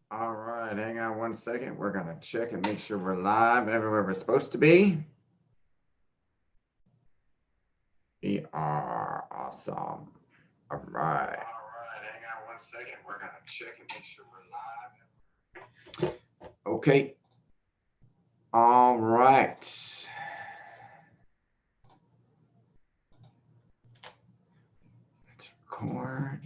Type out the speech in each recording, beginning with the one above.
All right, hang on one second. We're going to check and make sure we're live everywhere we're supposed to be. We are awesome. All right. All right, hang on one second. We're going to check and make sure we're live. Okay. All right. Let's record.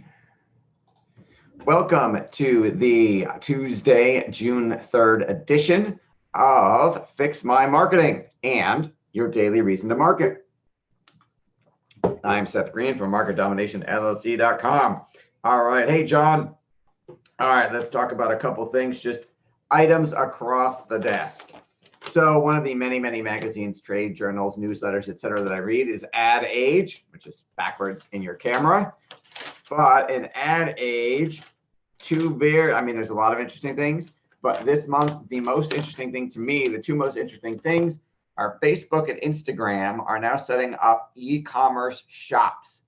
Welcome to the Tuesday, June 3rd edition of Fix My Marketing and your daily reason to market. I'm Seth Green from MarketDominationLLC.com. All right. Hey, John. All right. Let's talk about a couple things, just items across the desk. So one of the many, many magazines, trade journals, newsletters, etc., that I read is Ad Age, which is backwards in your camera. But in Ad Age, there's a lot of interesting things, but this month, the most interesting thing to me, the two most interesting things are Facebook and Instagram are now setting up e-commerce shops.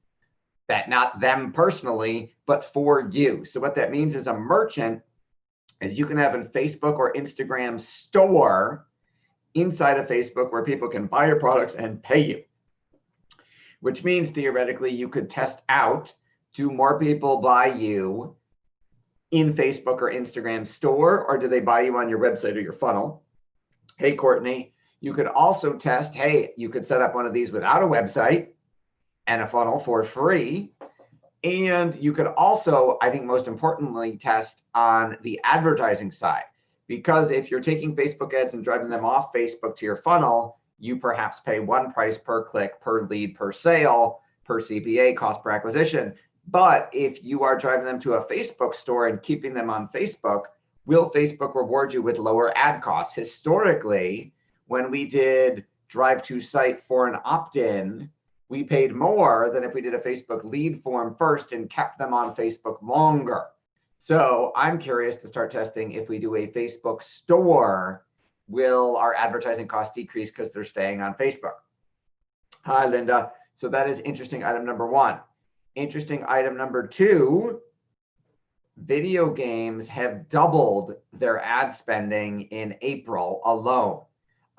That not them personally, but for you. So what that means is a merchant is you can have a Facebook or Instagram store inside of Facebook where people can buy your products and pay you, which means theoretically you could test out, do more people buy you in Facebook or Instagram store, or do they buy you on your website or your funnel? Hey, Courtney, you could also test, hey, you could set up one of these without a website and a funnel for free. And you could also, I think most importantly, test on the advertising side. Because if you're taking Facebook ads and driving them off Facebook to your funnel, you perhaps pay one price per click, per lead, per sale, per CPA, cost per acquisition. But if you are driving them to a Facebook store and keeping them on Facebook, will Facebook reward you with lower ad costs? Historically, when we did drive to site for an opt-in, we paid more than if we did a Facebook lead form first and kept them on Facebook longer. So I'm curious to start testing if we do a Facebook store, will our advertising costs decrease because they're staying on Facebook? Hi, Linda. So that is interesting item number one. Interesting item number two, video games have doubled their ad spending in April alone.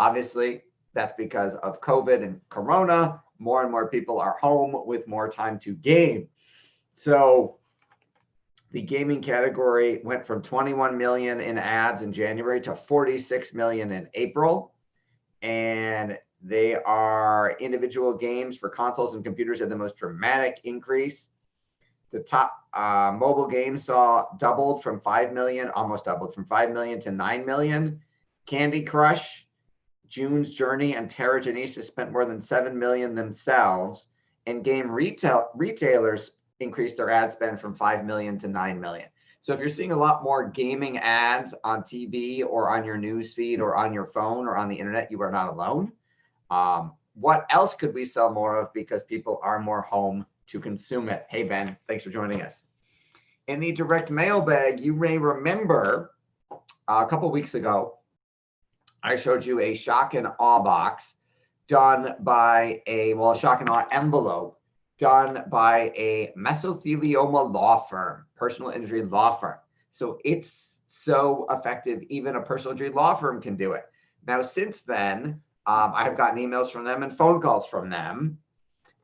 Obviously, that's because of COVID and Corona. More and more people are home with more time to game. So the gaming category went from 21 million in ads in January to 46 million in April. And they are individual games for consoles and computers had the most dramatic increase. The top mobile games doubled from 5 million, almost doubled from 5 million to 9 million. Candy Crush, June's Journey, and Terra Genesis spent more than 7 million themselves. And game retailers increased their ad spend from 5 million to 9 million. So if you're seeing a lot more gaming ads on TV or on your news feed or on your phone or on the internet, you are not alone. What else could we sell more of because people are more home to consume it? Hey, Ben, thanks for joining us. In the direct mail bag, you may remember a couple weeks ago, I showed you a shock and awe box done by a shock and awe envelope done by a mesothelioma law firm, personal injury law firm. So it's so effective, even a personal injury law firm can do it. Now, since then, I have gotten emails from them and phone calls from them.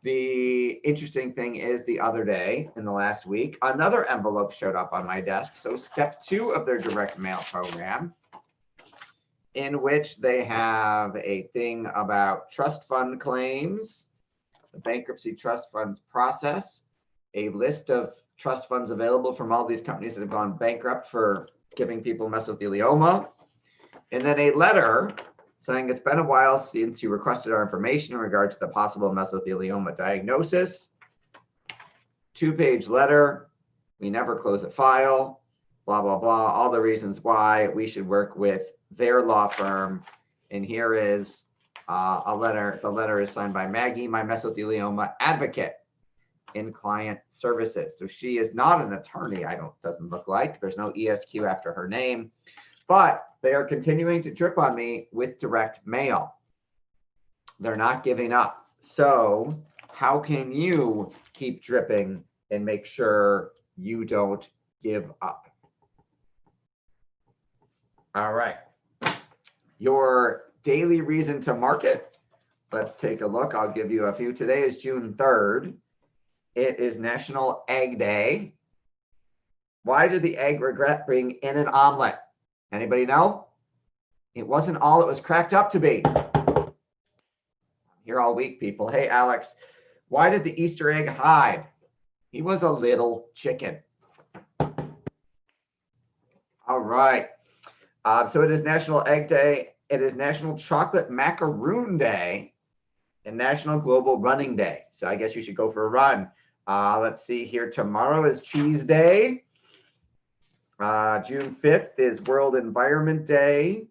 The interesting thing is the other day, in the last week, another envelope showed up on my desk. So step 2 of their direct mail program, in which they have a thing about trust fund claims, the bankruptcy trust funds process, a list of trust funds available from all these companies that have gone bankrupt for giving people mesothelioma, and then a letter saying it's been a while since you requested our information in regard to the possible mesothelioma diagnosis. 2-page letter. We never close a file, blah, blah, blah, all the reasons why we should work with their law firm. And here is a letter. The letter is signed by Maggie, my mesothelioma advocate in client services. So she is not an attorney, doesn't look like. There's no ESQ after her name, but they are continuing to drip on me with direct mail. They're not giving up. So how can you keep dripping and make sure you don't give up? All right. Your daily reason to market. Let's take a look. I'll give you a few. Today is June 3rd. It is National Egg Day. Why did the egg regret being in an omelet? Anybody know? It wasn't all it was cracked up to be. I'm here all week, people. Hey, Alex, why did the Easter egg hide? He was a little chicken. All right. So it is National Egg Day. It is National Chocolate Macaroon Day and National Global Running Day. So I guess you should go for a run. Let's see here. Tomorrow is Cheese Day. June 5th is World Environment Day.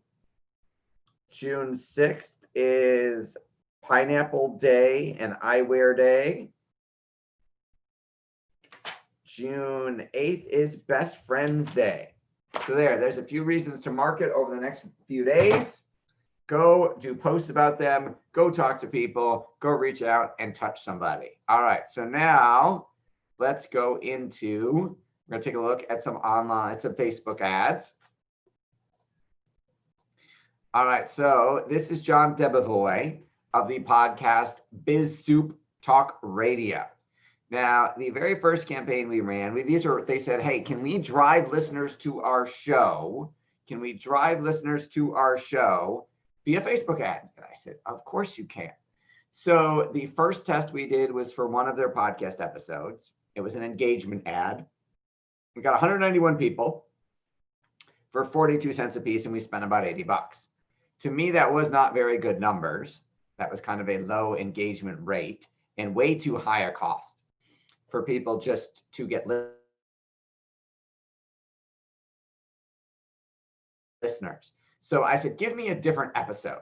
June 6th is Pineapple Day and Eyewear Day. June 8th is Best Friends Day. So there's a few reasons to market over the next few days. Go do posts about them, go talk to people, go reach out and touch somebody. All right, so now let's go into, we're gonna take a look at some Facebook ads. All right, so this is John Debevoise of the podcast Biz Soup Talk Radio. Now, the very first campaign we ran, they said, hey, can we drive listeners to our show? Can we drive listeners to our show via Facebook ads? And I said, of course you can. So the first test we did was for one of their podcast episodes. It was an engagement ad. We got 191 people for 42 cents a piece, and we spent about 80 bucks. To me, that was not very good numbers. That was kind of a low engagement rate and way too high a cost for people just to get listeners. So I said, give me a different episode.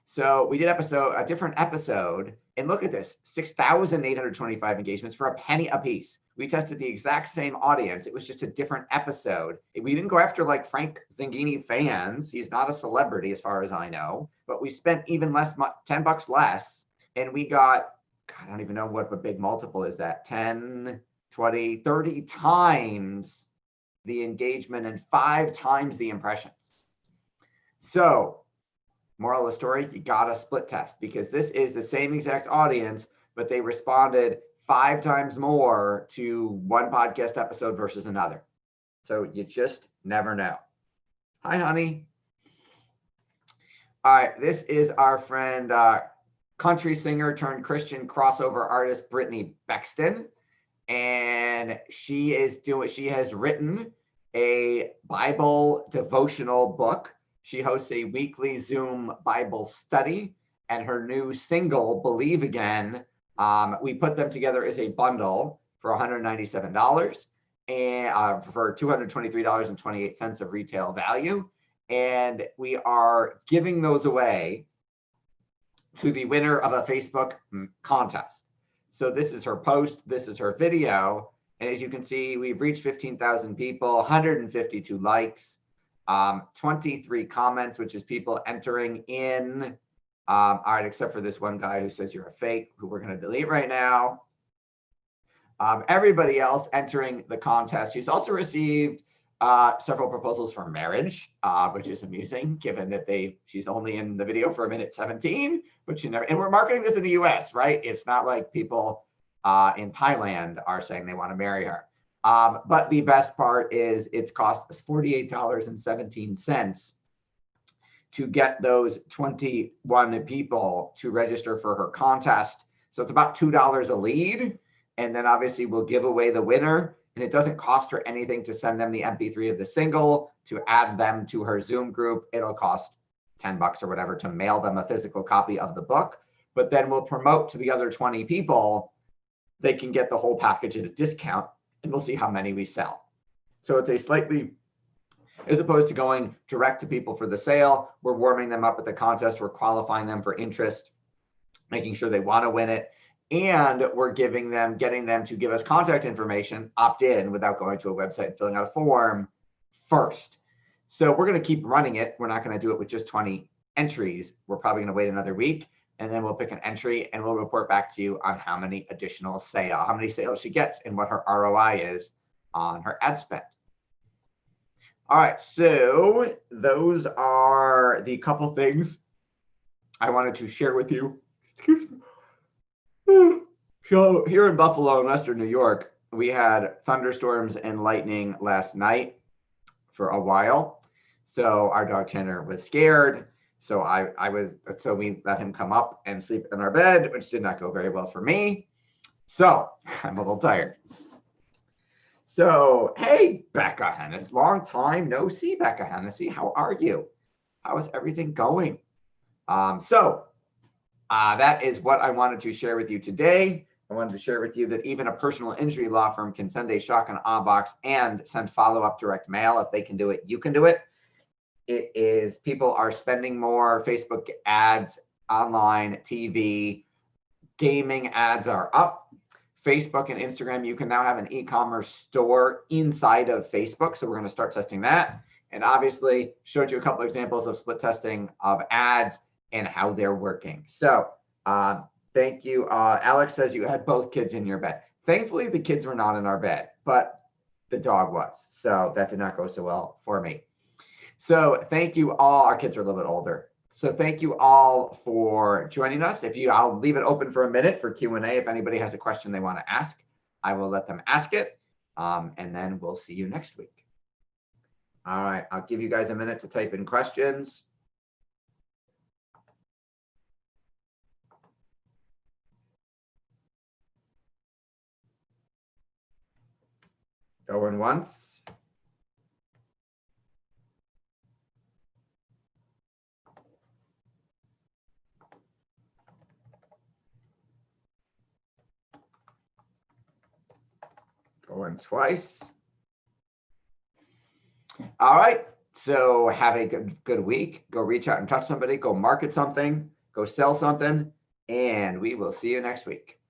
So we did a different episode, and look at this, 6,825 engagements for a penny a piece. We tested the exact same audience. It was just a different episode. We didn't go after like Frank Zangini fans. He's not a celebrity as far as I know, but we spent even less, 10 bucks less, and we got, I don't even know what a big multiple is that, 10, 20, 30 times the engagement and 5 times the impressions. So moral of the story, you gotta split test, because this is the same exact audience, but they responded 5 times more to one podcast episode versus another. So you just never know. Hi, honey. All right, this is our friend, country singer turned Christian crossover artist, Brittany Bexton. And she has written a Bible devotional book. She hosts a weekly Zoom Bible study, and her new single, Believe Again, we put them together as a bundle for $197 and for $223.28 of retail value. And we are giving those away to the winner of a Facebook contest. So this is her post, this is her video. And as you can see, we've reached 15,000 people, 152 likes, 23 comments, which is people entering in. All right, except for this one guy who says you're a fake, who we're gonna delete right now. Everybody else entering the contest. She's also received several proposals for marriage, which is amusing given that she's only in the video for a minute 17, but she never, and we're marketing this in the US, right? It's not like people in Thailand are saying they want to marry her. But the best part is it's cost us $48.17 to get those 21 people to register for her contest. So it's about $2 a lead. And then obviously we'll give away the winner, and it doesn't cost her anything to send them the MP3 of the single, to add them to her Zoom group. It'll cost 10 bucks or whatever to mail them a physical copy of the book, but then we'll promote to the other 20 people. They can get the whole package at a discount, and we'll see how many we sell. So it's a slightly, as opposed to going direct to people for the sale, we're warming them up at the contest, we're qualifying them for interest, making sure they want to win it. And we're getting them to give us contact information, opt in without going to a website and filling out a form first. So we're going to keep running it. We're not going to do it with just 20 entries. We're probably going to wait another week, and then we'll pick an entry and we'll report back to you on how many sales she gets and what her ROI is on her ad spend. All right, so those are the couple things I wanted to share with you. Excuse me. So here in Buffalo and Western New York, we had thunderstorms and lightning last night for a while. So our dog Tanner was scared. So we let him come up and sleep in our bed, which did not go very well for me. So I'm a little tired. So, hey, Becca Hennessy, long time no see, Becca Hennessy. How are you? How is everything going? That is what I wanted to share with you today. I wanted to share with you that even a personal injury law firm can send a shock and awe box and send follow-up direct mail. If they can do it, you can do it. It is, people are spending more. Facebook ads, online, TV, gaming ads are up. Facebook and Instagram, you can now have an e-commerce store inside of Facebook. So we're going to start testing that. And obviously showed you a couple of examples of split testing of ads and how they're working. So thank you. Alex says you had both kids in your bed. Thankfully, the kids were not in our bed, but the dog was. So that did not go so well for me. So thank you all. Our kids are a little bit older. So thank you all for joining us. I'll leave it open for a minute for Q&A. If anybody has a question they want to ask, I will let them ask it. And then we'll see you next week. All right, I'll give you guys a minute to type in questions. Going once. Going twice. All right, so have a good week. Go reach out and touch somebody, go market something, go sell something, and we will see you next week.